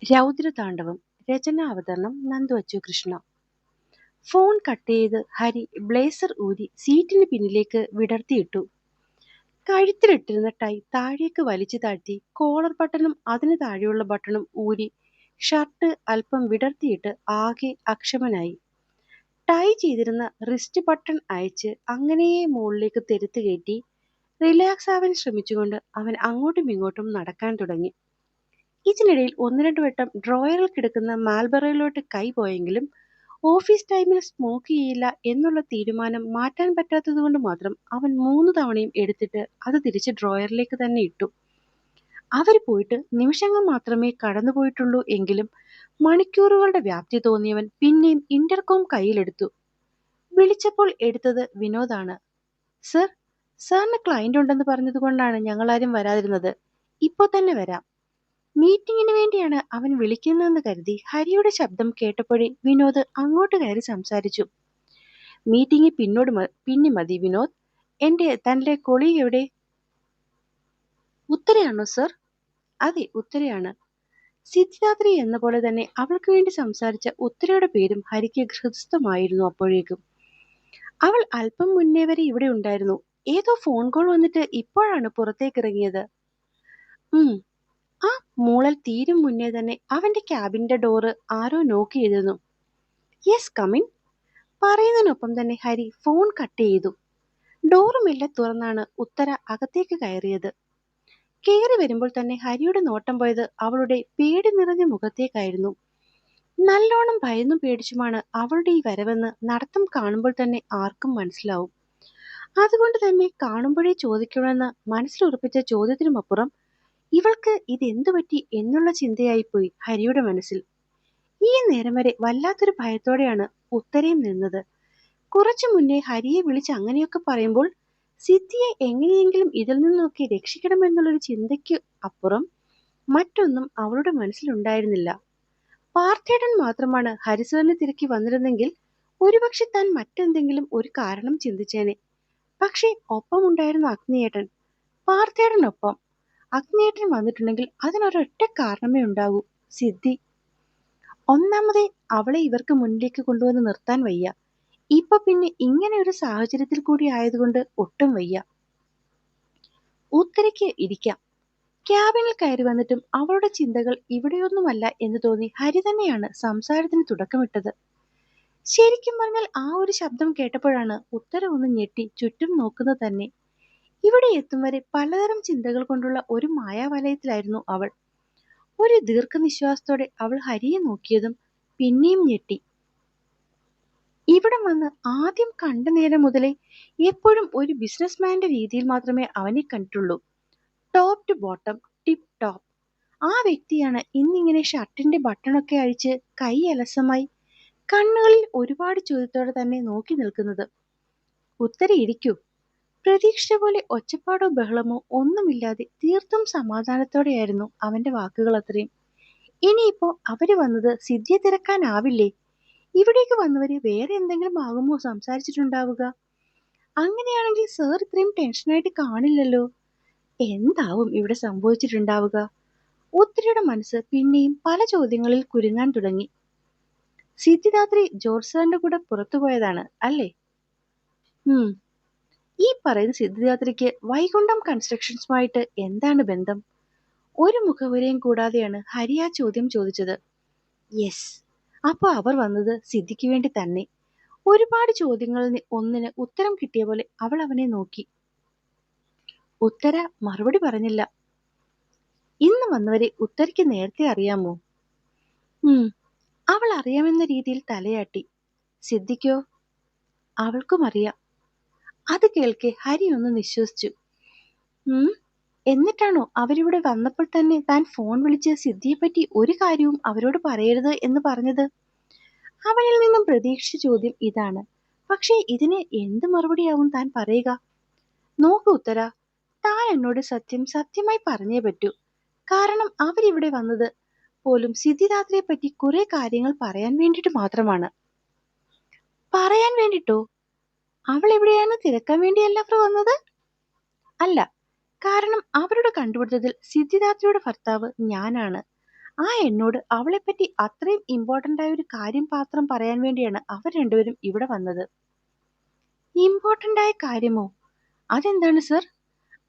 രൗദ്രതാണ്ഡവം. രചന അവതരണം Nandu Achu Krishna. Phone cut ചെയ്ത് Hari blazer ഊരി സീറ്റിന് പിന്നിലേക്ക് വിടർത്തിയിട്ടു. കഴുത്തിലിട്ടിരുന്ന ടൈ താഴേക്ക് വലിച്ചു താഴ്ത്തി കോളർ ബട്ടണും അതിന് താഴെയുള്ള ബട്ടണും ഊരി ഷർട്ട് അല്പം വിടർത്തിയിട്ട് ആകെ അക്ഷമനായി. ടൈ ചെയ്തിരുന്ന റിസ്റ്റ് ബട്ടൺ അയച്ച് അങ്ങനെയേ മുകളിലേക്ക് തെരുത്ത് കയറ്റി റിലാക്സ് ആവാൻ ശ്രമിച്ചുകൊണ്ട് അവൻ അങ്ങോട്ടും ഇങ്ങോട്ടും നടക്കാൻ തുടങ്ങി. ഇതിനിടയിൽ ഒന്ന് രണ്ട് വട്ടം ഡ്രോയറിൽ കിടക്കുന്ന മാൽബറയിലോട്ട് കൈ പോയെങ്കിലും ഓഫീസ് ടൈമിൽ സ്മോക്ക് ചെയ്യില്ല എന്നുള്ള തീരുമാനം മാറ്റാൻ പറ്റാത്തതുകൊണ്ട് മാത്രം അവൻ 3 തവണയും എടുത്തിട്ട് അത് തിരിച്ച് ഡ്രോയറിലേക്ക് തന്നെ ഇട്ടു. അവർ പോയിട്ട് നിമിഷങ്ങൾ മാത്രമേ കടന്നുപോയിട്ടുള്ളൂ എങ്കിലും മണിക്കൂറുകളുടെ വ്യാപ്തി തോന്നിയവൻ പിന്നെയും ഇന്റർകോം കയ്യിലെടുത്തു. വിളിച്ചപ്പോൾ എടുത്തത് വിനോദാണ്. സർ, സാറിന് ക്ലയന്റ് ഉണ്ടെന്ന് പറഞ്ഞതുകൊണ്ടാണ് ഞങ്ങളാരും വരാതിരുന്നത്. ഇപ്പൊ തന്നെ വരാം. മീറ്റിംഗിന് വേണ്ടിയാണ് അവൻ വിളിക്കുന്നതെന്ന് കരുതി ഹരിയുടെ ശബ്ദം കേട്ടപ്പോഴേ വിനോദ് അങ്ങോട്ട് കയറി സംസാരിച്ചു. മീറ്റിംഗ് പിന്നെ മതി വിനോദ്. തന്റെ കൊളീഗ് എവിടെ? ഉത്തരയാണോ സർ? അതെ, ഉത്തരയാണ്. സിദ്ധിദാത്രി എന്ന പോലെ തന്നെ അവൾക്ക് വേണ്ടി സംസാരിച്ച ഉത്തരയുടെ പേരും ഹരിക്ക് ഹൃദയസ്ഥമായിരുന്നു. അപ്പോഴേക്കും അവൾ അല്പം മുന്നേ വരെ ഇവിടെ ഉണ്ടായിരുന്നു. ഏതോ ഫോൺ കോൾ വന്നിട്ട് ഇപ്പോഴാണ് പുറത്തേക്കിറങ്ങിയത്. ആ മൂളൽ തീരും മുന്നേ തന്നെ അവന്റെ ക്യാബിന്റെ ഡോറ് ആരോ നോക്ക് ചെയ്തിരുന്നു. യെസ്, കമിൻ പറയുന്നതിനൊപ്പം തന്നെ ഹരി ഫോൺ കട്ട് ചെയ്തു. ഡോറ് മെല്ലെ തുറന്നാണ് ഉത്തര അകത്തേക്ക് കയറിയത്. കയറി വരുമ്പോൾ തന്നെ ഹരിയുടെ നോട്ടം പോയത് അവളുടെ പേടി നിറഞ്ഞ മുഖത്തേക്കായിരുന്നു. നല്ലോണം ഭയന്നും പേടിച്ചുമാണ് അവളുടെ ഈ വരവെന്ന് നടത്തം കാണുമ്പോൾ തന്നെ ആർക്കും മനസ്സിലാവും. അതുകൊണ്ട് തന്നെ കാണുമ്പോഴേ ചോദിക്കണമെന്ന് മനസ്സിലുറപ്പിച്ച ചോദ്യത്തിനുമപ്പുറം ഇവൾക്ക് ഇതെന്തു പറ്റി എന്നുള്ള ചിന്തയായിപ്പോയി ഹരിയുടെ മനസ്സിൽ. ഈ നേരം വരെ വല്ലാത്തൊരു ഭയത്തോടെയാണ് ഉത്തരയും നിന്നത്. കുറച്ചു മുന്നേ ഹരിയെ വിളിച്ച് അങ്ങനെയൊക്കെ പറയുമ്പോൾ സിദ്ധിയെ എങ്ങനെയെങ്കിലും ഇതിൽ നിന്നൊക്കെ രക്ഷിക്കണമെന്നുള്ളൊരു ചിന്തയ്ക്ക് അപ്പുറം മറ്റൊന്നും അവളുടെ മനസ്സിലുണ്ടായിരുന്നില്ല. പാർത്ഥേടൻ മാത്രമാണ് ഹരിസാറിനെ തിരക്കി വന്നിരുന്നെങ്കിൽ ഒരുപക്ഷെ താൻ മറ്റെന്തെങ്കിലും ഒരു കാരണം ചിന്തിച്ചേനെ. പക്ഷേ ഒപ്പമുണ്ടായിരുന്ന അഗ്നിയേട്ടൻ, പാർത്ഥേടനൊപ്പം അഗ്നിയേട്ടൻ വന്നിട്ടുണ്ടെങ്കിൽ അതിനൊരൊറ്റ കാരണമേ ഉണ്ടാകൂ, സിദ്ധി. ഒന്നാമതേ അവളെ ഇവർക്ക് മുന്നിലേക്ക് കൊണ്ടുവന്ന് നിർത്താൻ വയ്യ. ഇപ്പൊ പിന്നെ ഇങ്ങനെ ഒരു സാഹചര്യത്തിൽ കൂടി ആയതുകൊണ്ട് ഒട്ടും വയ്യ. ഉത്തരയ്ക്ക് ഇരിക്കാം. ക്യാബിനിൽ കയറി വന്നിട്ടും അവളുടെ ചിന്തകൾ ഇവിടെയൊന്നുമല്ല എന്ന് തോന്നി ഹരി തന്നെയാണ് സംസാരത്തിന് തുടക്കമിട്ടത്. ശരിക്കും പറഞ്ഞാൽ ആ ഒരു ശബ്ദം കേട്ടപ്പോഴാണ് ഉത്തര ഒന്ന് ഞെട്ടി ചുറ്റും നോക്കുന്നത് തന്നെ. ഇവിടെ എത്തും വരെ പലതരം ചിന്തകൾ കൊണ്ടുള്ള ഒരു മായാവലയത്തിലായിരുന്നു അവൾ. ഒരു ദീർഘനിശ്വാസത്തോടെ അവൾ ഹരിയെ നോക്കിയതും പിന്നെയും ഞെട്ടി. ഇവിടെ വന്ന് ആദ്യം കണ്ട നേരം മുതലേ എപ്പോഴും ഒരു ബിസിനസ്മാന്റെ രീതിയിൽ മാത്രമേ അവനെ കണ്ടിട്ടുള്ളൂ. Top to bottom tip top. ആ വ്യക്തിയാണ് ഇന്നിങ്ങനെ ഷർട്ടിന്റെ ബട്ടണൊക്കെ അഴിച്ച് കൈ അലസമായി കണ്ണുകളിൽ ഒരുപാട് ചോദ്യത്തോടെ തന്നെ നോക്കി നിൽക്കുന്നത്. ഉത്തര ഇരിക്കൂ. പ്രതീക്ഷിച്ച പോലെ ഒച്ചപ്പാടോ ബഹളമോ ഒന്നുമില്ലാതെ തീർത്തും സമാധാനത്തോടെയായിരുന്നു അവന്റെ വാക്കുകൾ അത്രയും. ഇനിയിപ്പോ അവര് വന്നത് സിദ്ധിയെ തിരക്കാനാവില്ലേ? ഇവിടേക്ക് വന്നവര് വേറെ എന്തെങ്കിലും ആകുമോ സംസാരിച്ചിട്ടുണ്ടാവുക? അങ്ങനെയാണെങ്കിൽ സാർ ഇത്രയും ടെൻഷനായിട്ട് കാണില്ലല്ലോ. എന്താവും ഇവിടെ സംഭവിച്ചിട്ടുണ്ടാവുക? ഉത്തരയുടെ മനസ്സ് പിന്നെയും പല ചോദ്യങ്ങളിൽ കുരുങ്ങാൻ തുടങ്ങി. സിദ്ധിദാത്രി ജോർജ് സാറിന്റെ കൂടെ പുറത്തുപോയതാണ് അല്ലേ? ഈ പറയുന്ന സിദ്ധിദാത്രിക്ക് വൈകുണ്ഠം കൺസ്ട്രക്ഷൻസുമായിട്ട് എന്താണ് ബന്ധം? ഒരു മുഖവുരയും കൂടാതെയാണ് ഹരി ആ ചോദ്യം ചോദിച്ചത്. യെസ്, അപ്പൊ അവർ വന്നത് സിദ്ധിക്ക് വേണ്ടി തന്നെ. ഒരുപാട് ചോദ്യങ്ങളിൽ ഒന്നിന് ഉത്തരം കിട്ടിയ പോലെ അവൾ അവനെ നോക്കി. ഉത്തര മറുപടി പറഞ്ഞില്ല. ഇന്ന് വന്നവരെ ഉത്തരയ്ക്ക് നേരത്തെ അറിയാമോ? അവൾ അറിയാമെന്ന രീതിയിൽ തലയാട്ടി. സിദ്ധിക്കോ? അവൾക്കും അറിയാം. അത് കേൾക്കെ ഹരി ഒന്ന് നിശ്വസിച്ചു. എന്നിട്ടാണോ അവരിവിടെ വന്നപ്പോൾ തന്നെ താൻ ഫോൺ വിളിച്ച് സിദ്ധിയെപ്പറ്റി ഒരു കാര്യവും അവരോട് പറയരുത് എന്ന് പറഞ്ഞത്? അവനിൽ നിന്നും പ്രതീക്ഷിച്ച ചോദ്യം ഇതാണ്. പക്ഷേ ഇതിന് എന്ത് മറുപടിയാവും താൻ പറയുക? നോക്കൂ ഉത്തര, താൻ എന്നോട് സത്യമായി പറഞ്ഞേ പറ്റൂ. കാരണം അവരിവിടെ വന്നത് പോലും സിദ്ധിദാത്രിയെ പറ്റി കുറെ കാര്യങ്ങൾ പറയാൻ വേണ്ടിട്ട് മാത്രമാണ്. പറയാൻ വേണ്ടിട്ടോ? അവൾ എവിടെയാണ് തിരക്കാൻ വേണ്ടിയല്ല അവർ വന്നത്? അല്ല, കാരണം അവരുടെ കണ്ടുപിടുത്തത്തിൽ സിദ്ധിദാത്രിയുടെ ഭർത്താവ് ഞാനാണ്. എന്നോട് അവളെപ്പറ്റി അത്രയും ഇമ്പോർട്ടന്റ് ആയ ഒരു കാര്യം മാത്രം പറയാൻ വേണ്ടിയാണ് അവർ രണ്ടുപേരും ഇവിടെ വന്നത്. ഇമ്പോർട്ടന്റ് ആയ കാര്യമോ? അതെന്താണ് സർ?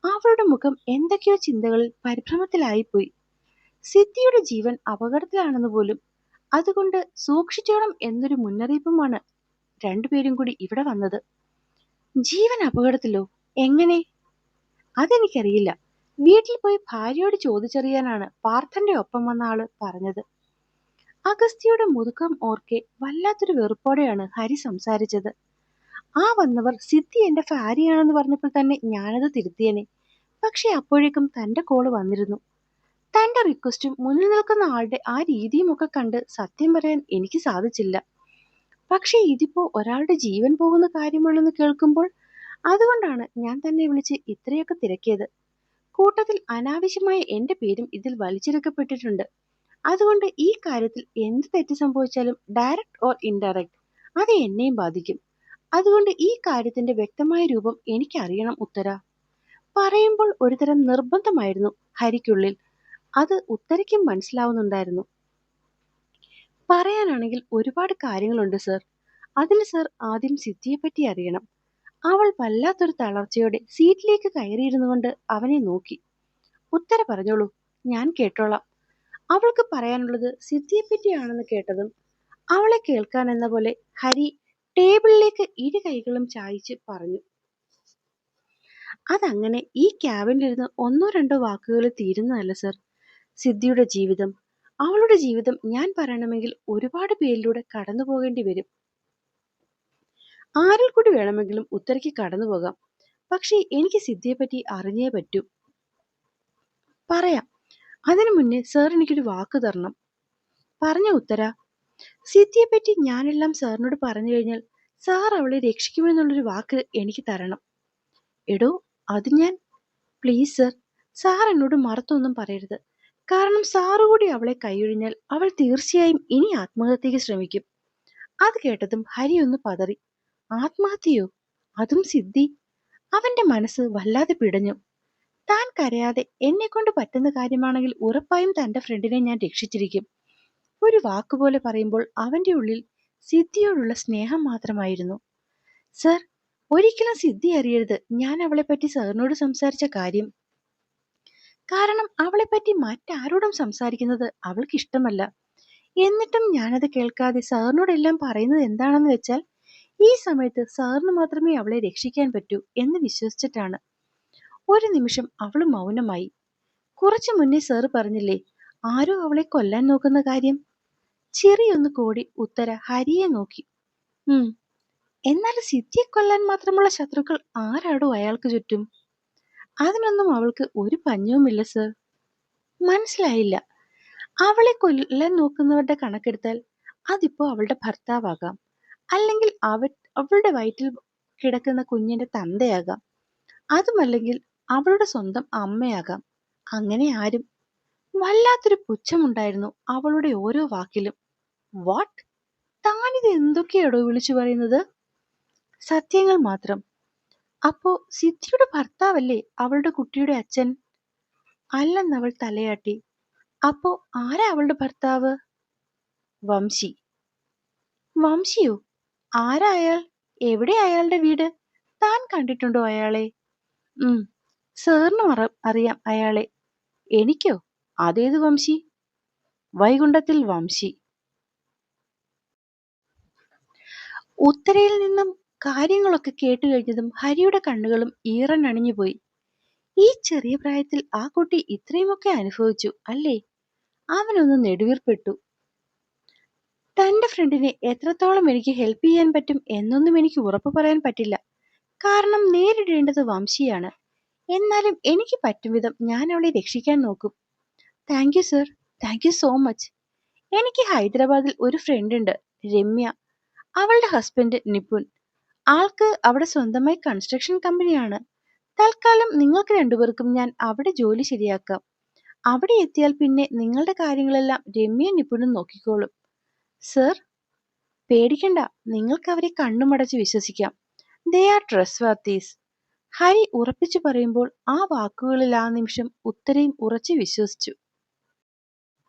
അവളുടെ മുഖം എന്തൊക്കെയോ ചിന്തകളിൽ പരിഭ്രമത്തിലായിപ്പോയി. സിദ്ധിയുടെ ജീവൻ അപകടത്തിലാണെന്ന് പോലും. അതുകൊണ്ട് സൂക്ഷിച്ചോണം എന്നൊരു മുന്നറിയിപ്പുമാണ് രണ്ടുപേരും കൂടി ഇവിടെ വന്നത്. ജീവൻ അപകടത്തിലോ? എങ്ങനെ? അതെനിക്കറിയില്ല. വീട്ടിൽ പോയി ഭാര്യയോട് ചോദിച്ചറിയാനാണ് പാർത്ഥന്റെ ഒപ്പം വന്ന ആള് പറഞ്ഞത്. അഗസ്ത്യയുടെ മുതുക്കം ഓർക്കെ വല്ലാത്തൊരു വെറുപ്പോടെയാണ് ഹരി സംസാരിച്ചത്. ആ വന്നവർ സിദ്ധി എന്റെ ഭാര്യയാണെന്ന് പറഞ്ഞപ്പോൾ തന്നെ ഞാനത് തിരുത്തിയേനെ. പക്ഷെ അപ്പോഴേക്കും തന്റെ കോള് വന്നിരുന്നു. തന്റെ റിക്വസ്റ്റും മുന്നിൽ നിൽക്കുന്ന ആളുടെ ആ രീതിയും ഒക്കെ കണ്ട് സത്യം പറയാൻ എനിക്ക് സാധിച്ചില്ല. പക്ഷെ ഇതിപ്പോ ഒരാളുടെ ജീവൻ പോകുന്ന കാര്യമുള്ളെന്ന് കേൾക്കുമ്പോൾ അതുകൊണ്ടാണ് ഞാൻ തന്നെ വിളിച്ച് ഇത്രയൊക്കെ തിരക്കിയത്. കൂട്ടത്തിൽ അനാവശ്യമായ എന്റെ പേരും ഇതിൽ വലിച്ചെടുക്കപ്പെട്ടിട്ടുണ്ട്. അതുകൊണ്ട് ഈ കാര്യത്തിൽ എന്ത് തെറ്റ് സംഭവിച്ചാലും ഡയറക്റ്റ് ഓർ ഇൻഡയറക്റ്റ് അത് എന്നെയും ബാധിക്കും. അതുകൊണ്ട് ഈ കാര്യത്തിന്റെ വ്യക്തമായ രൂപം എനിക്കറിയണം ഉത്തര. പറയുമ്പോൾ ഒരുതരം നിർബന്ധമായിരുന്നു ഹരിക്കുള്ളിൽ. അത് ഉത്തരയ്ക്കും മനസ്സിലാവുന്നുണ്ടായിരുന്നു. പറയാനാണെങ്കിൽ ഒരുപാട് കാര്യങ്ങളുണ്ട് സർ. അതിന് സർ ആദ്യം സിദ്ധിയെപ്പറ്റി അറിയണം. അവൾ വല്ലാത്തൊരു തളർച്ചയോടെ സീറ്റിലേക്ക് കയറിയിരുന്നു കൊണ്ട് അവനെ നോക്കി. ഉത്തര പറഞ്ഞോളൂ, ഞാൻ കേട്ടോളാം. അവൾക്ക് പറയാനുള്ളത് സിദ്ധിയെപ്പറ്റിയാണെന്ന് കേട്ടതും അവളെ കേൾക്കാൻ എന്ന പോലെ ഹരി ടേബിളിലേക്ക് ഇരു കൈകളും ചായച്ച് പറഞ്ഞു. അതങ്ങനെ ഈ ക്യാബിനിലിരുന്ന് ഒന്നോ രണ്ടോ വാക്കുകളിൽ തീരുന്നതല്ല സർ. സിദ്ധിയുടെ ജീവിതം, അവളുടെ ജീവിതം ഞാൻ പറയണമെങ്കിൽ ഒരുപാട് പേരിലൂടെ കടന്നു പോകേണ്ടി വരും. ആരിൽ കൂടി വേണമെങ്കിലും ഉത്തരയ്ക്ക് കടന്നു പോകാം. പക്ഷേ എനിക്ക് സിദ്ധിയെപ്പറ്റി അറിഞ്ഞേ പറ്റൂ. പറയാം. അതിനു മുന്നേ സാർ എനിക്കൊരു വാക്ക് തരണം. പറഞ്ഞ ഉത്തര. സിദ്ധിയെപ്പറ്റി ഞാനെല്ലാം സാറിനോട് പറഞ്ഞു കഴിഞ്ഞാൽ സാർ അവളെ രക്ഷിക്കുമെന്നുള്ളൊരു വാക്ക് എനിക്ക് തരണം. എടോ, അത് ഞാൻ. പ്ലീസ് സർ, സാർ എന്നോട് മറത്തൊന്നും പറയരുത്. കാരണം സാറ് കൂടി അവളെ കൈയൊഴിഞ്ഞാൽ അവൾ തീർച്ചയായും ഇനി ആത്മഹത്യക്ക് ശ്രമിക്കും. അത് കേട്ടതും ഹരി ഒന്ന് പതറി. ആത്മഹത്യയോ? അതും സിദ്ധി? അവന്റെ മനസ്സ് വല്ലാതെ പിടഞ്ഞു. താൻ കരയാതെ എന്നെ കൊണ്ട് പറ്റുന്ന കാര്യമാണെങ്കിൽ ഉറപ്പായും തന്റെ ഫ്രണ്ടിനെ ഞാൻ രക്ഷിച്ചിരിക്കും. ഒരു വാക്കുപോലെ പറയുമ്പോൾ അവന്റെ ഉള്ളിൽ സിദ്ധിയോടുള്ള സ്നേഹം മാത്രമായിരുന്നു. സർ, ഒരിക്കലും സിദ്ധി അറിയരുത് ഞാൻ അവളെപ്പറ്റി സാറിനോട് സംസാരിച്ച കാര്യം. കാരണം അവളെപ്പറ്റി മറ്റാരോടും സംസാരിക്കുന്നത് അവൾക്ക് ഇഷ്ടമല്ല. എന്നിട്ടും ഞാനത് കേൾക്കാതെ സാറിനോടെല്ലാം പറയുന്നത് എന്താണെന്ന് വെച്ചാൽ ഈ സമയത്ത് സാറിന് മാത്രമേ അവളെ രക്ഷിക്കാൻ പറ്റൂ എന്ന് വിശ്വസിച്ചിട്ടാണ്. ഒരു നിമിഷം അവള് മൗനമായി. കുറച്ചു മുന്നേ സാറ് പറഞ്ഞില്ലേ ആരോ അവളെ കൊല്ലാൻ നോക്കുന്ന കാര്യം? ചെറിയൊന്ന് കോടി ഉത്തര ഹരിയെ നോക്കി. എന്നാൽ സിദ്ധിയെ കൊല്ലാൻ മാത്രമുള്ള ശത്രുക്കൾ ആരാടോ അയാൾക്ക് ചുറ്റും? അതിനൊന്നും അവൾക്ക് ഒരു പഞ്ഞവുമില്ല സർ. മനസ്സിലായില്ല. അവളെ കൊല്ലാൻ നോക്കുന്നവരുടെ കണക്കെടുത്താൽ അതിപ്പോ അവളുടെ ഭർത്താവാകാം, അല്ലെങ്കിൽ അവളുടെ വയറ്റിൽ കിടക്കുന്ന കുഞ്ഞിന്റെ തന്തയാകാം, അതുമല്ലെങ്കിൽ അവളുടെ സ്വന്തം അമ്മയാകാം. അങ്ങനെ ആരും. വല്ലാത്തൊരു പുച്ഛമുണ്ടായിരുന്നു അവളുടെ ഓരോ വാക്കിലും. വാട്ട്? താനിത് എന്തൊക്കെയാടോ വിളിച്ചു പറയുന്നത്? സത്യങ്ങൾ മാത്രം. അപ്പോ സിദ്ധിയുടെ ഭർത്താവല്ലേ അവളുടെ കുട്ടിയുടെ അച്ഛൻ? അല്ലെന്നവൾ തലയാട്ടി. അപ്പോ ആരാ അവളുടെ ഭർത്താവ്? വംശി. വംശിയോ? ആരാ അയാൾ? എവിടെ അയാളുടെ വീട്? താൻ കണ്ടിട്ടുണ്ടോ അയാളെ? സാറിനും അറിയാം അയാളെ. എനിക്കോ? അതേത് വംശി? വൈകുണ്ഠത്തിൽ വംശി. ഉത്തരയിൽ നിന്നും കാര്യങ്ങളൊക്കെ കേട്ടു കഴിഞ്ഞതും ഹരിയുടെ കണ്ണുകളും ഈറനണിഞ്ഞുപോയി. ഈ ചെറിയ പ്രായത്തിൽ ആ കുട്ടി ഇത്രയുമൊക്കെ അനുഭവിച്ചു അല്ലേ? അവനൊന്ന് നെടുവീർപ്പെട്ടു. തന്റെ ഫ്രണ്ടിനെ എത്രത്തോളം എനിക്ക് ഹെൽപ്പ് ചെയ്യാൻ പറ്റും എന്നൊന്നും എനിക്ക് ഉറപ്പ് പറയാൻ പറ്റില്ല. കാരണം നേരിടേണ്ടത് വംശിയാണ്. എന്നാലും എനിക്ക് പറ്റും വിധം ഞാൻ അവളെ രക്ഷിക്കാൻ നോക്കും. Thank you sir, thank you so much. എനിക്ക് ഹൈദരാബാദിൽ ഒരു ഫ്രണ്ട് ഉണ്ട്, രമ്യ. അവളുടെ ഹസ്ബൻഡ് നിപുൻ. ആൾക്ക് അവിടെ സ്വന്തമായി കൺസ്ട്രക്ഷൻ കമ്പനിയാണ്. തൽക്കാലം നിങ്ങൾക്ക് രണ്ടുപേർക്കും ഞാൻ അവിടെ ജോലി ശരിയാക്കാം. അവിടെ എത്തിയാൽ പിന്നെ നിങ്ങളുടെ കാര്യങ്ങളെല്ലാം രമ്യ നിപുണും നോക്കിക്കോളും. സർ, പേടിക്കണ്ട, നിങ്ങൾക്ക് അവരെ കണ്ണുമടച്ച് വിശ്വസിക്കാം. They are ട്രസ്റ്റ്വർത്തീസ്. ഹരി ഉറപ്പിച്ചു പറയുമ്പോൾ ആ വാക്കുകളിൽ ആ നിമിഷം ഉത്തരയും ഉറച്ചു വിശ്വസിച്ചു.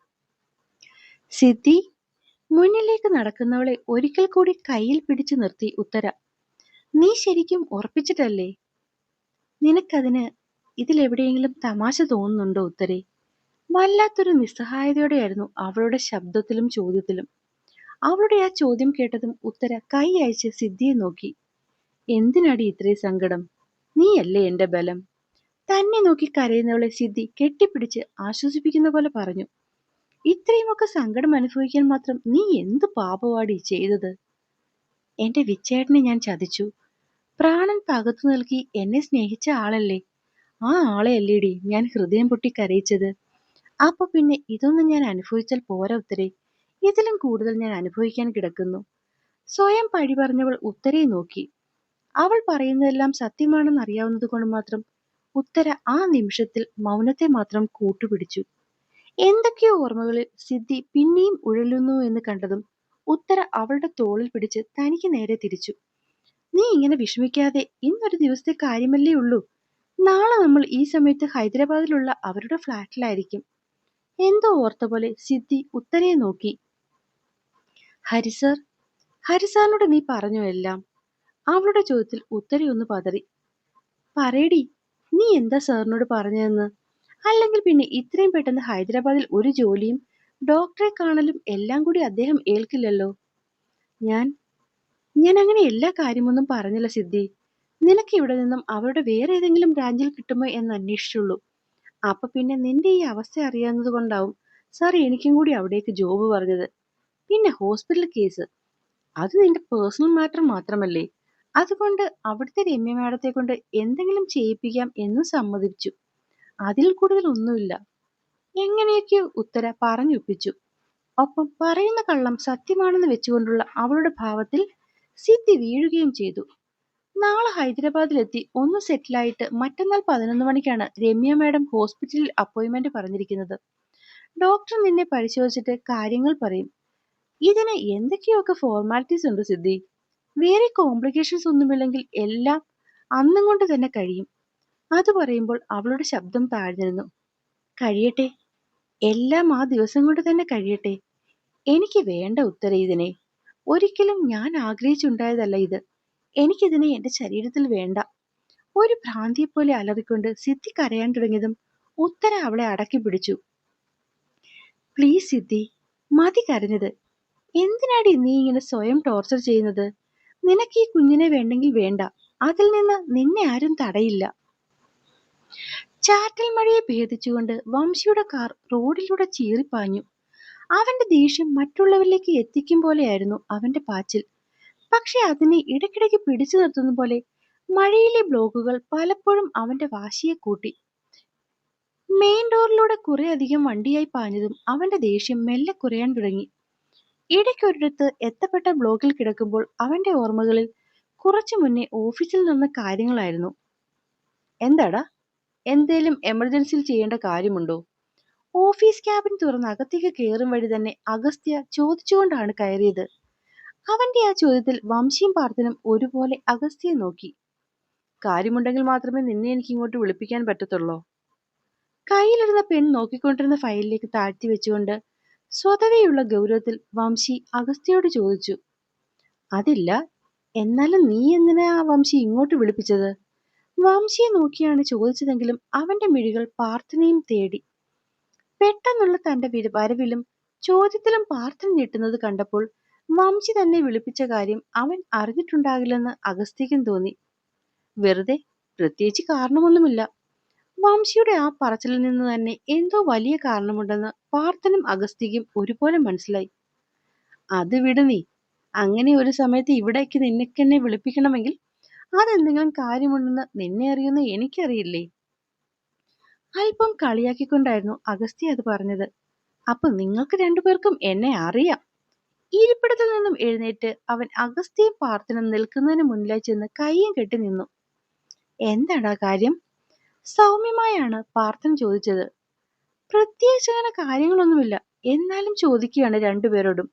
സിദ്ധി മുന്നിലേക്ക് നടക്കുന്നവളെ ഒരിക്കൽ കൂടി കയ്യിൽ പിടിച്ചു നിർത്തി ഉത്തര. നീ ശരിക്കും ഉറപ്പിച്ചിട്ടല്ലേ? നിനക്കതിന് ഇതിലെവിടെയെങ്കിലും തമാശ തോന്നുന്നുണ്ടോ ഉത്തരെ? വല്ലാത്തൊരു നിസ്സഹായതയോടെയായിരുന്നു അവളുടെ ശബ്ദത്തിലും ചോദ്യത്തിലും. അവളുടെ ആ ചോദ്യം കേട്ടതും ഉത്തര കൈ അയച്ച് സിദ്ധിയെ നോക്കി. എന്തിനാടി ഇത്രയും സങ്കടം? നീയല്ലേ എന്റെ ബലം. തന്നെ നോക്കി കരയുന്നവളെ സിദ്ധി കെട്ടിപ്പിടിച്ച് ആശ്വസിപ്പിക്കുന്ന പോലെ പറഞ്ഞു. ഇത്രയുമൊക്കെ സങ്കടം അനുഭവിക്കാൻ മാത്രം നീ എന്ത് പാപവാടി ചെയ്തത്? എന്റെ വിച്ചേട്ടനെ ഞാൻ ചതിച്ചു. പ്രാണൻ പകത്തു നൽകി എന്നെ സ്നേഹിച്ച ആളല്ലേ, ആ ആളെ അല്ലേടി ഞാൻ ഹൃദയം പൊട്ടി കരയിച്ചത്. അപ്പൊ പിന്നെ ഇതൊന്നും ഞാൻ അനുഭവിച്ചാൽ പോരാ ഉത്തരെ, ഇതിലും കൂടുതൽ ഞാൻ അനുഭവിക്കാൻ കിടക്കുന്നു. സ്വയം പഴി പറഞ്ഞവൾ ഉത്തരയെ നോക്കി. അവൾ പറയുന്നതെല്ലാം സത്യമാണെന്ന് അറിയാവുന്നത് കൊണ്ട് മാത്രം ഉത്തര ആ നിമിഷത്തിൽ മൗനത്തെ മാത്രം കൂട്ടുപിടിച്ചു. എന്തൊക്കെയോ ഓർമ്മകളിൽ സിദ്ധി പിന്നെയും ഉഴലുന്നു എന്ന് കണ്ടതും ഉത്തര അവളുടെ തോളിൽ പിടിച്ച് തനിക്ക് നേരെ തിരിച്ചു. നീ ഇങ്ങനെ വിഷമിക്കാതെ, ഇന്നൊരു ദിവസത്തെ കാര്യമല്ലേ ഉള്ളൂ. നാളെ നമ്മൾ ഈ സമയത്ത് ഹൈദരാബാദിലുള്ള അവരുടെ ഫ്ലാറ്റിലായിരിക്കും. എന്തോ ഓർത്ത പോലെ സിദ്ധി ഉത്തരയെ നോക്കി. ഹരിസാർ, ഹരിസാറിനോട് നീ പറഞ്ഞോ എല്ലാം? അവളുടെ ചോദ്യത്തിൽ ഉത്തരയൊന്ന് പതറി. പറയടി, നീ എന്താ സാറിനോട് പറഞ്ഞതെന്ന്? അല്ലെങ്കിൽ പിന്നെ ഇത്രയും പെട്ടെന്ന് ഹൈദരാബാദിൽ ഒരു ജോലിയും ഡോക്ടറെ കാണലും എല്ലാം കൂടി അദ്ദേഹം ഏൽക്കില്ലല്ലോ. ഞാൻ ഞാൻ അങ്ങനെ എല്ലാ കാര്യമൊന്നും പറഞ്ഞില്ല സിദ്ധി. നിനക്ക് ഇവിടെ നിന്നും അവരുടെ വേറെ ഏതെങ്കിലും ബ്രാഞ്ചിൽ കിട്ടുമോ എന്ന് അന്വേഷിച്ചുള്ളൂ. അപ്പൊ പിന്നെ നിന്റെ ഈ അവസ്ഥ അറിയാവുന്നത് കൊണ്ടാവും സാർ എനിക്കും കൂടി അവിടേക്ക് ജോബ് പറഞ്ഞത്. പിന്നെ ഹോസ്പിറ്റൽ കേസ്, അത് നിന്റെ പേഴ്സണൽ മാറ്റർ മാത്രമല്ലേ. അതുകൊണ്ട് അവിടുത്തെ രമ്യ മാഡത്തെ കൊണ്ട് എന്തെങ്കിലും ചെയ്യിപ്പിക്കാം എന്ന് സമ്മതിച്ചു. അതിൽ കൂടുതൽ ഒന്നുമില്ല. എങ്ങനെയൊക്കെയോ ഉത്തര പറഞ്ഞൊപ്പിച്ചു. ഒപ്പം പറയുന്ന കള്ളം സത്യമാണെന്ന് വെച്ചുകൊണ്ടുള്ള അവളുടെ ഭാവത്തിൽ സിദ്ധി വീഴുകയും ചെയ്തു. നാളെ ഹൈദരാബാദിലെത്തി ഒന്ന് സെറ്റിലായിട്ട് മറ്റന്നാൾ 11 മണിക്കാണ് രമ്യ മാഡം ഹോസ്പിറ്റലിൽ അപ്പോയിന്റ്മെന്റ് പറഞ്ഞിരിക്കുന്നത്. ഡോക്ടർ നിന്നെ പരിശോധിച്ചിട്ട് കാര്യങ്ങൾ പറയും. ഇതിന് എന്തൊക്കെയൊക്കെ ഫോർമാലിറ്റീസ് ഉണ്ട് സിദ്ധി. വേറെ കോംപ്ലിക്കേഷൻസ് ഒന്നുമില്ലെങ്കിൽ എല്ലാം അന്നും കൊണ്ട് തന്നെ കഴിയും. അത് പറയുമ്പോൾ അവളുടെ ശബ്ദം താഴ്ന്നിരുന്നു. കഴിയട്ടെ, എല്ലാം ആ ദിവസം കൊണ്ട് തന്നെ കഴിയട്ടെ. എനിക്ക് വേണ്ട ഉത്തര ഇതിനെ. ഒരിക്കലും ഞാൻ ആഗ്രഹിച്ചുണ്ടായതല്ല ഇത്. എനിക്കിതിനെ എന്റെ ശരീരത്തിൽ വേണ്ട. ഒരു ഭ്രാന്തിയെ പോലെ അലറിക്കൊണ്ട് സിദ്ധി കരയാൻ തുടങ്ങിയതും ഉത്തര അവളെ അടക്കി പിടിച്ചു. പ്ലീസ് സിദ്ധി, മതി കരഞ്ഞത്. എന്തിനാടി നീ ഇങ്ങനെ സ്വയം ടോർച്ചർ ചെയ്യുന്നത്? നിനക്ക് ഈ കുഞ്ഞിനെ വേണ്ടെങ്കിൽ വേണ്ട. അതിൽ നിന്ന് നിന്നെ ആരും തടയില്ല. ചാറ്റൽ മഴയെ ഭേദിച്ചുകൊണ്ട് വംശിയുടെ കാർ റോഡിലൂടെ ചീറിപ്പാഞ്ഞു. അവന്റെ ദേഷ്യം മറ്റുള്ളവരിലേക്ക് എത്തിക്കും പോലെയായിരുന്നു അവന്റെ പാച്ചിൽ. പക്ഷെ അതിനെ ഇടയ്ക്കിടയ്ക്ക് പിടിച്ചു നിർത്തുന്ന പോലെ മഴയിലെ ബ്ലോക്കുകൾ പലപ്പോഴും അവന്റെ വാശിയെ കൂട്ടി. മെയിൻ ഡോറിലൂടെ കുറെ അധികം വണ്ടിയായി പാഞ്ഞതും അവന്റെ ദേഷ്യം മെല്ലെ കുറയാൻ തുടങ്ങി. ഇടയ്ക്കൊരിടത്ത് എത്തപ്പെട്ട ബ്ലോക്കിൽ കിടക്കുമ്പോൾ അവന്റെ ഓർമ്മകളിൽ കുറച്ചു മുന്നേ ഓഫീസിൽ നടന്ന കാര്യങ്ങളായിരുന്നു. എന്താടാ, എന്തേലും എമർജൻസിയിൽ ചെയ്യേണ്ട കാര്യമുണ്ടോ? ഓഫീസ് ക്യാബിൻ തുറന്ന് അകത്തേക്ക് കയറും വഴി തന്നെ അഗസ്ത്യ ചോദിച്ചുകൊണ്ടാണ് കയറിയത്. അവന്റെ ആ ചോദ്യത്തിൽ വംശിയും പാർത്ഥനും ഒരുപോലെ അഗസ്ത്യയെ നോക്കി. കാര്യമുണ്ടെങ്കിൽ മാത്രമേ നിന്നെ എനിക്ക് ഇങ്ങോട്ട് വിളിപ്പിക്കാൻ പറ്റത്തുള്ളൂ. കയ്യിലിരുന്ന പെൺ നോക്കിക്കൊണ്ടിരുന്ന ഫയലിലേക്ക് താഴ്ത്തി വെച്ചുകൊണ്ട് സ്വതവേയുള്ള ഗൗരവത്തിൽ വംശി അഗസ്ത്യയോട് ചോദിച്ചു. അതില്ല, എന്നാലും നീ എന്തിനാ ആ വംശി ഇങ്ങോട്ട് വിളിപ്പിച്ചത്? വംശിയെ നോക്കിയാണ് ചോദിച്ചതെങ്കിലും അവന്റെ മിഴികൾ പാർത്ഥനെയും തേടി. പെട്ടെന്നുള്ള തന്റെ വരവിലും ചോദ്യത്തിലും പാർത്ഥൻ ഞെട്ടുന്നത് കണ്ടപ്പോൾ വംശി തന്നെ വിളിപ്പിച്ച കാര്യം അവൻ അറിഞ്ഞിട്ടുണ്ടാകില്ലെന്ന് അഗസ്ത്യക്കും തോന്നി. വെറുതെ, പ്രത്യേകിച്ച് കാരണമൊന്നുമില്ല. വംശിയുടെ ആ പറച്ചിലിൽ നിന്ന് തന്നെ എന്തോ വലിയ കാരണമുണ്ടെന്ന് പാർത്ഥനും അഗസ്ത്യക്കും ഒരുപോലെ മനസ്സിലായി. അത് വിട് നീ. അങ്ങനെ ഒരു സമയത്ത് ഇവിടേക്ക് നിനക്കെന്നെ വിളിപ്പിക്കണമെങ്കിൽ അതെന്തെങ്കിലും കാര്യമുണ്ടെന്ന് നിന്നെ അറിയുന്ന എനിക്കറിയില്ലേ? അല്പം കളിയാക്കിക്കൊണ്ടായിരുന്നു അഗസ്ത്യ അത് പറഞ്ഞത്. അപ്പൊ നിങ്ങൾക്ക് രണ്ടുപേർക്കും എന്നെ അറിയാം. ഇരിപ്പിടത്തിൽ നിന്നും എഴുന്നേറ്റ് അവൻ അഗസ്ത്യയും പാർത്ഥനും നിൽക്കുന്നതിന് മുന്നിലായി ചെന്ന് കയ്യും കെട്ടി നിന്നു. എന്താടാ കാര്യം? സൗമ്യമായാണ് പാർത്ഥൻ ചോദിച്ചത്. പ്രത്യേകിച്ച് അങ്ങനെ കാര്യങ്ങളൊന്നുമില്ല, എന്നാലും ചോദിക്കുകയാണ് രണ്ടുപേരോടും.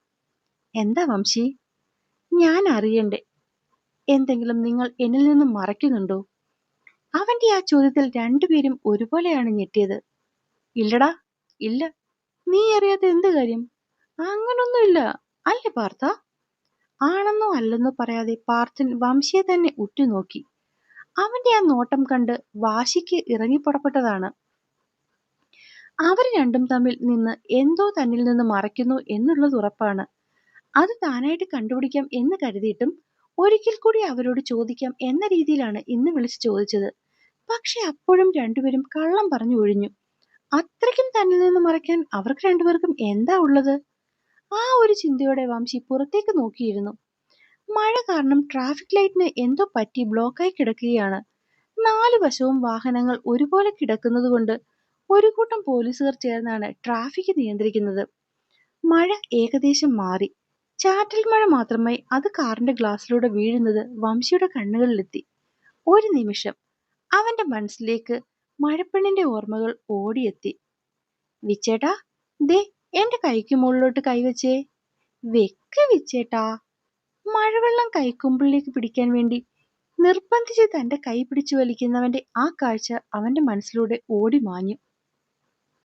എന്താ വംശി? ഞാൻ അറിയണ്ടേ? എന്തെങ്കിലും നിങ്ങൾ എന്നിൽ നിന്നും മറയ്ക്കുന്നുണ്ടോ? അവന്റെ ആ ചോദ്യത്തിൽ രണ്ടുപേരും ഒരുപോലെയാണ് ഞെട്ടിയത്. ഇല്ലടാ, ഇല്ല. നീ അറിയാത്ത എന്ത് കാര്യം? അങ്ങനൊന്നുമില്ല, അല്ലേ പാർത്ഥ? ആണെന്നോ അല്ലെന്നോ പറയാതെ പാർത്ഥൻ വംശിയെ തന്നെ ഉറ്റുനോക്കി. അവന്റെ ആ നോട്ടം കണ്ട് വാശിക്ക് ഇറങ്ങിപ്പുറപ്പെട്ടതാണ്. അവർ രണ്ടും തമ്മിൽ നിന്ന് എന്തോ തന്നിൽ നിന്ന് മറയ്ക്കുന്നു എന്നുള്ളത് ഉറപ്പാണ്. അത് താനായിട്ട് കണ്ടുപിടിക്കാം എന്ന് കരുതിയിട്ടും ഒരിക്കൽ കൂടി അവരോട് ചോദിക്കാം എന്ന രീതിയിലാണ് ഇന്ന് വിളിച്ചു ചോദിച്ചത്. പക്ഷെ അപ്പോഴും രണ്ടുപേരും കള്ളം പറഞ്ഞു ഒഴിഞ്ഞു. അത്രയ്ക്കും തന്നിൽ നിന്ന് മറയ്ക്കാൻ അവർക്ക് രണ്ടുപേർക്കും എന്താ ഉള്ളത്? ആ ഒരു ചിന്തയോടെ വംശി പുറത്തേക്ക് നോക്കിയിരുന്നു. മഴ കാരണം ട്രാഫിക് ലൈറ്റിന് എന്തോ പറ്റി ബ്ലോക്കായി കിടക്കുകയാണ്. നാലു വശവും വാഹനങ്ങൾ ഒരുപോലെ കിടക്കുന്നത് കൊണ്ട് ഒരു കൂട്ടം പോലീസുകാർ ചേർന്നാണ് ട്രാഫിക് നിയന്ത്രിക്കുന്നത്. മഴ ഏകദേശം മാറി. ചാറ്റൽ മഴ മാത്രമായി അത് കാറിന്റെ ഗ്ലാസ്സിലൂടെ വീഴുന്നത് വംശിയുടെ കണ്ണുകളിലെത്തി. ഒരു നിമിഷം അവന്റെ മനസ്സിലേക്ക് മഴപ്പെണ്ണിന്റെ ഓർമ്മകൾ ഓടിയെത്തി. വിച്ചേട്ടാ, ദേ എന്റെ കൈക്ക് മുകളിലോട്ട് കൈവച്ചേ. വെക്ക് വിച്ചേട്ടാ. മഴവെള്ളം കൈക്കുമ്പിളിലേക്ക് പിടിക്കാൻ വേണ്ടി നിർബന്ധിച്ച് തന്റെ കൈ പിടിച്ചു വലിക്കുന്നവന്റെ ആ കാഴ്ച അവന്റെ മനസ്സിലൂടെ ഓടി മാഞ്ഞു.